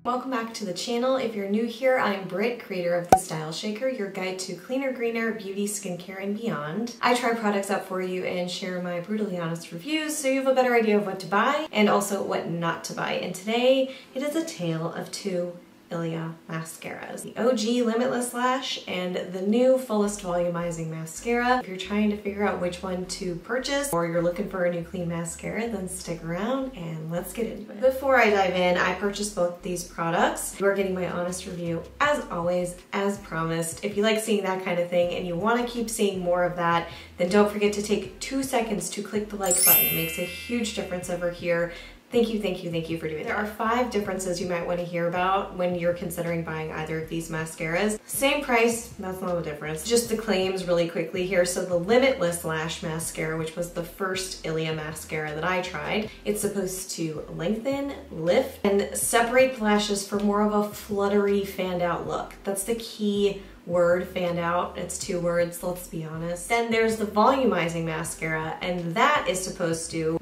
Welcome back to the channel. If you're new here, I'm Britt, creator of The Style Shaker, your guide to cleaner, greener, beauty, skincare, and beyond. I try products out for you and share my brutally honest reviews so you have a better idea of what to buy and also what not to buy. And today, it is a tale of two ILIA mascaras. The OG Limitless Lash and the new Fullest Volumizing mascara. If you're trying to figure out which one to purchase or you're looking for a new clean mascara, then stick around and let's get into it. Before I dive in, I purchased both these products. You are getting my honest review as always, as promised. If you like seeing that kind of thing and you want to keep seeing more of that, then don't forget to take 2 seconds to click the like button. It makes a huge difference over here. Thank you for doing that. There are 5 differences you might want to hear about when you're considering buying either of these mascaras. Same price, that's not a difference. Just the claims really quickly here. So the Limitless Lash mascara, which was the first ILIA mascara that I tried, it's supposed to lengthen, lift, and separate the lashes for more of a fluttery, fanned out look. That's the key word, fanned out. It's 2 words, let's be honest. Then there's the Volumizing mascara, and that is supposed to,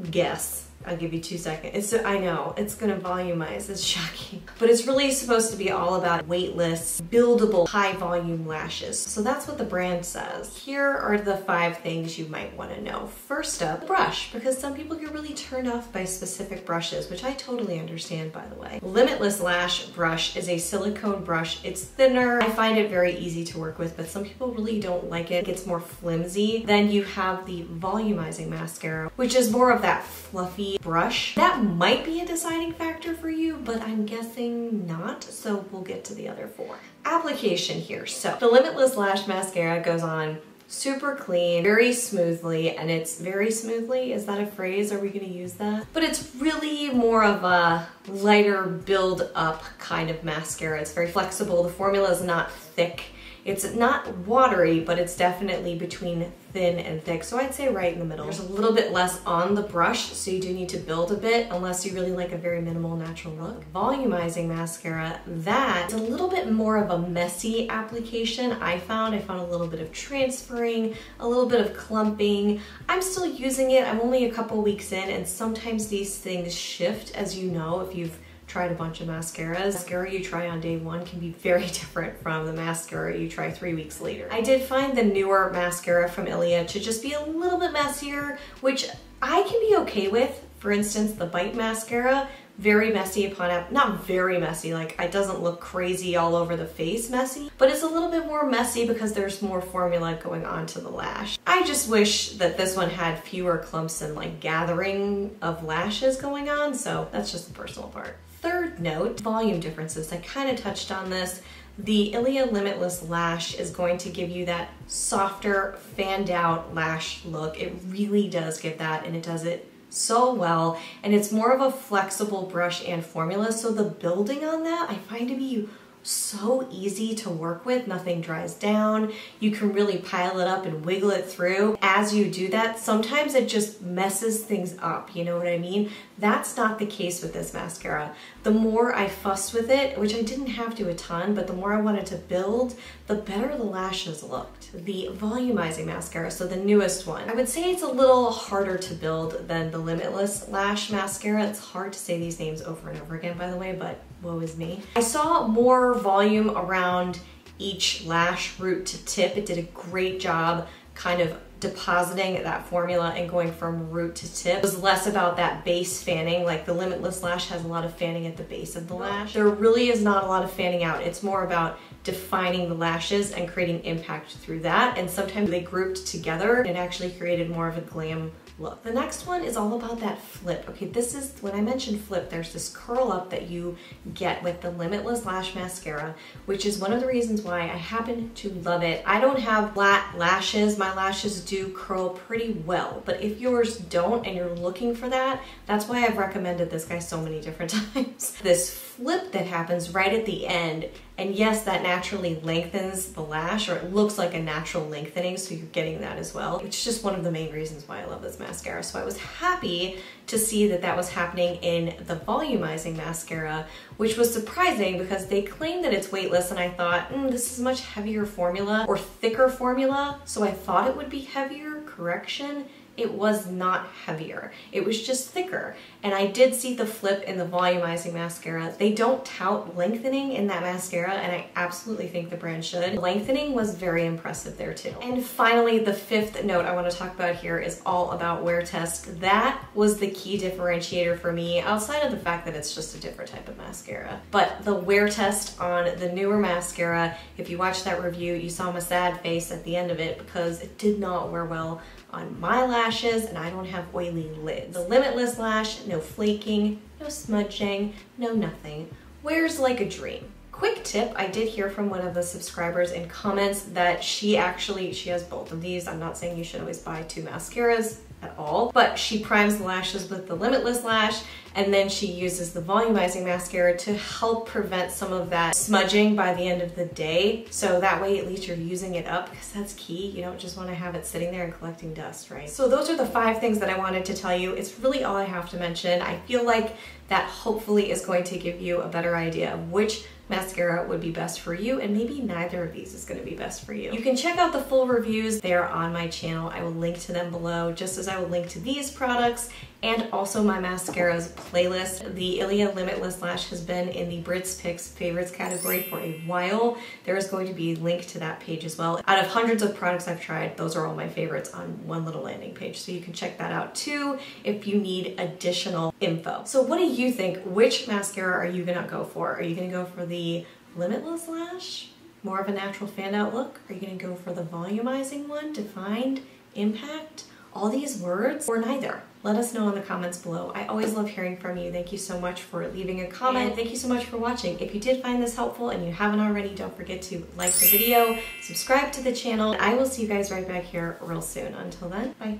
I'll give you 2 seconds. I know, it's gonna volumize, it's shocking. But it's really supposed to be all about weightless, buildable, high volume lashes. So that's what the brand says. Here are the 5 things you might wanna know. First up, the brush, because some people get really turned off by specific brushes, which I totally understand, by the way. Limitless Lash brush is a silicone brush. It's thinner. I find it very easy to work with, but some people really don't like it. It gets more flimsy. Then you have the Volumizing mascara, which is more of that fluffy brush. That might be a deciding factor for you, but I'm guessing not, so we'll get to the other 4. Application here. So the Limitless Lash mascara goes on super clean, very smoothly, and it's very smoothly, is that a phrase? Are we gonna use that? But it's really more of a lighter build up kind of mascara. It's very flexible. The formula is not thick. It's not watery, but it's definitely between thin and thick. So I'd say right in the middle. There's a little bit less on the brush, so you do need to build a bit unless you really like a very minimal natural look. Volumizing mascara, that's a little bit more of a messy application. I found a little bit of transferring, a little bit of clumping. I'm still using it. I'm only a couple weeks in, and sometimes these things shift, as you know, if you've tried a bunch of mascaras. Mascara you try on day 1 can be very different from the mascara you try 3 weeks later. I did find the newer mascara from ILIA to just be a little bit messier, which I can be okay with. For instance, the Bite mascara, very messy upon not very messy, like it doesn't look crazy all over the face messy, but it's a little bit more messy because there's more formula going onto the lash. I just wish that this one had fewer clumps and like gathering of lashes going on, so that's just the personal part. Third note, volume differences. I kind of touched on this. The ILIA Limitless Lash is going to give you that softer, fanned out lash look. It really does give that, and it does it so well. And it's more of a flexible brush and formula, so the building on that I find to be so easy to work with. Nothing dries down. You can really pile it up and wiggle it through. As you do that, sometimes it just messes things up, you know what I mean? That's not the case with this mascara. The more I fussed with it, which I didn't have to a ton, but the more I wanted to build, the better the lashes looked. The Volumizing mascara, so the newest one, I would say it's a little harder to build than the Limitless Lash mascara. It's hard to say these names over and over again, by the way, but woe is me. I saw more volume around each lash root to tip. It did a great job kind of depositing that formula and going from root to tip. It was less about that base fanning, like the Limitless Lash has a lot of fanning at the base of the lash. There really is not a lot of fanning out. It's more about defining the lashes and creating impact through that, and sometimes they grouped together and actually created more of a glam look. The next one is all about that flip. Okay, this is, when I mentioned flip, there's this curl up that you get with the Limitless Lash mascara, which is one of the reasons why I happen to love it. I don't have flat lashes. My lashes do curl pretty well, but if yours don't and you're looking for that, that's why I've recommended this guy so many different times. This flip that happens right at the end, and yes, that naturally lengthens the lash, or it looks like a natural lengthening, so you're getting that as well. It's just one of the main reasons why I love this mascara. So I was happy to see that that was happening in the Volumizing mascara, which was surprising because they claim that it's weightless, and I thought, this is a much heavier formula or thicker formula, so I thought it would be heavier. Correction, it was not heavier. It was just thicker. And I did see the flip in the volumizing mascara. They don't tout lengthening in that mascara, and I absolutely think the brand should. Lengthening was very impressive there too. And finally, the fifth note I want to talk about here is all about wear test. That was the key differentiator for me, outside of the fact that it's just a different type of mascara. But the wear test on the newer mascara, if you watched that review, you saw my sad face at the end of it because it did not wear well on my lashes, and I don't have oily lids. The Limitless Lash, no flaking, no smudging, no nothing. Wears like a dream. Quick tip, I did hear from one of the subscribers in comments that she has both of these. I'm not saying you should always buy two mascaras at all, but she primes the lashes with the Limitless Lash, and then she uses the volumizing mascara to help prevent some of that smudging by the end of the day. So that way at least you're using it up, because that's key. You don't just want to have it sitting there and collecting dust, right? So those are the 5 things that I wanted to tell you. It's really all I have to mention. I feel like that hopefully is going to give you a better idea of which mascara would be best for you, and maybe neither of these is going to be best for you. You can check out the full reviews. They are on my channel. I will link to them below, just as I will link to these products and also my mascaras playlist. The ILIA Limitless Lash has been in the Britt's Picks favorites category for a while. There is going to be a link to that page as well. Out of hundreds of products I've tried, those are all my favorites on one little landing page. So you can check that out too if you need additional info. So what do you think? Which mascara are you gonna go for? Are you gonna go for the Limitless Lash? More of a natural fan out look? Are you gonna go for the volumizing one? Defined? Impact? All these words? Or neither? Let us know in the comments below. I always love hearing from you. Thank you so much for leaving a comment. Thank you so much for watching. If you did find this helpful and you haven't already, don't forget to like the video, subscribe to the channel. I will see you guys right back here real soon. Until then, bye.